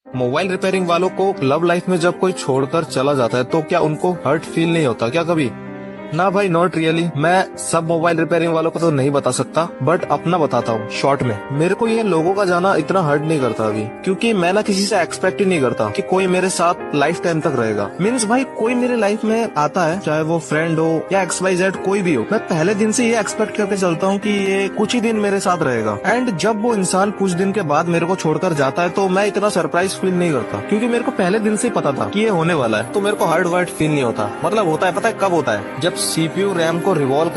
Mobile repairing वालों को love life में जब कोई छोड़कर चला जाता है तो क्या उनको हर्ट फील नहीं होता क्या कभी? ना भाई, नॉट रियली। मैं सब मोबाइल रिपेयरिंग वालों को तो नहीं बता सकता, बट अपना बताता हूँ शॉर्ट में। मेरे को ये लोगों का जाना इतना हर्ट नहीं करता अभी, क्योंकि मैं ना किसी से एक्सपेक्ट ही नहीं करता कि कोई मेरे साथ लाइफ टाइम तक रहेगा। मीन्स भाई, कोई मेरे लाइफ में आता है, चाहे वो फ्रेंड हो या XYZ कोई भी हो, मैं पहले दिन से ये एक्सपेक्ट करके चलता हूँ कि ये कुछ ही दिन मेरे साथ रहेगा। एंड जब वो इंसान कुछ दिन के बाद मेरे को छोड़कर जाता है तो मैं इतना सरप्राइज फील नहीं करता, क्योंकि मेरे को पहले दिन से ही पता था कि ये होने वाला है। तो मेरे को हर्ट वर्ट फील नहीं होता। मतलब होता है, पता है कब होता है? जब CPU रैम को रिवॉल्व